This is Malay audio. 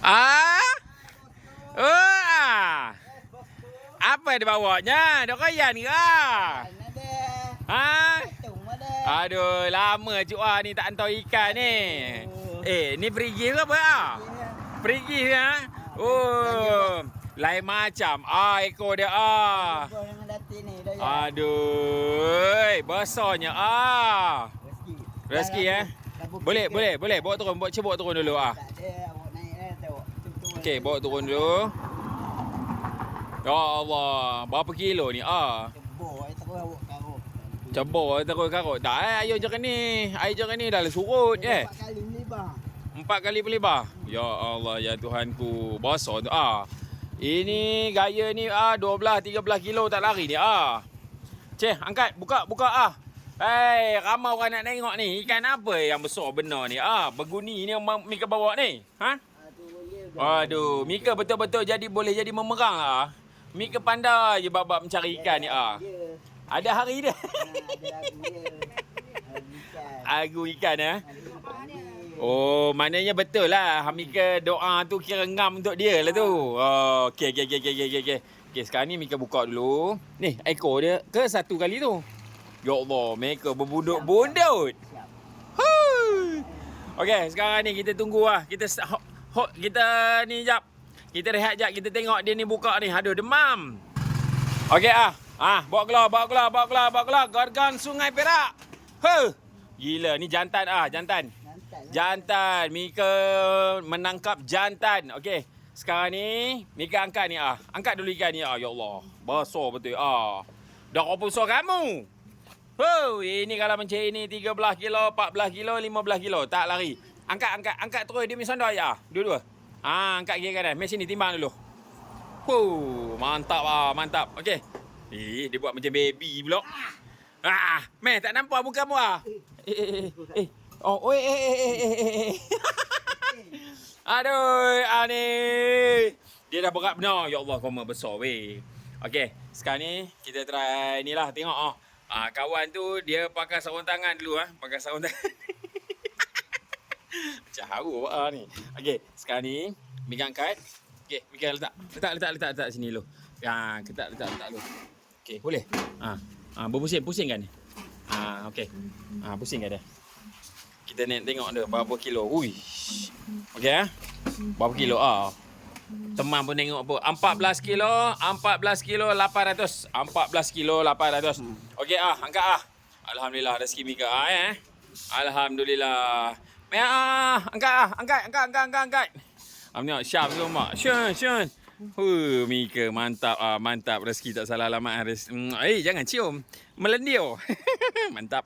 Ah? Ah. Apa dia bawanya? Dok kayan ke? Ha? Aduh, lama cik ni tak hantar ikan ni. Ni perigi ke apa ah? Perigi ke? Oh, lain macam. Ekor dia Aduh, besarnya Rezeki Boleh. Bawa turun, cuba turun dulu Okey, bawa turun dulu. Ya Allah, berapa kilo ni Cebor terus karut. Tak air je ni. Air je ni dah surut 4 kali melibah. 4 kali pelibah. Ya Allah, ya Tuhanku. Besar tu Ini gaya ni 12-13 kilo tak lari ni Ceh, angkat, buka ramai orang nak tengok ni. Ikan apa yang besar benar ni berguni ni Mika bawa ni. Aduh, Mika betul-betul boleh jadi memerang Mika pandai je bab mencari ikan ni Ada hari dia. Agu ikan Oh, maknanya betul lah. Mika doa tu kira ngam untuk dia lah tu. Okey. Okey, sekarang ni Mika buka dulu. Ni, ekor dia ke satu kali tu. Ya Allah, mereka berbundut-bundut. Okey, sekarang ni kita tunggu Kita ni jap. Kita rehat jap, kita tengok dia ni buka ni. Aduh, demam. Okey bawa keluar. Gorgon Sungai Perak. Gila, ni jantan Jantan. Mika menangkap jantan. Okey. Sekarang ni Mika angkat ni Angkat dulu ikan ni Ya Allah. Besar betul Dah berapa besar kamu? Ini kalau macam ini 13 kilo, 14 kilo, 15 kilo tak lari. Angkat terus dia misal dah dua-dua. Angkat kiri kanan. Mai sini timbang dulu. Mantap. Okey. Dia buat macam baby pula. Meh tak nampak muka kamu Aduh, ni. Dia dah berat benar. Ya Allah, koma besar weh. Okey, sekarang ni kita try ni lah tengok kawan tu dia pakai sarung tangan dulu pakai sarung tangan. Macam haru ni. Okey, sekarang ni Mika angkat. Okey, Mika letak sini dulu. Kita letak dulu. Okey, boleh? Berpusing kan? Okey. Pusing kan dia? Kita nak tengok dia berapa kilo. Okey berapa kilo Teman pun tengok apa. 14 kilo 800. 14 kilo 800. Okey angkat Alhamdulillah rezeki Mika Alhamdulillah. Angkat. Tengok syam tu mak. Syun. Mika mantap rezeki tak salah alamat. Jangan cium. Melendir. Mantap.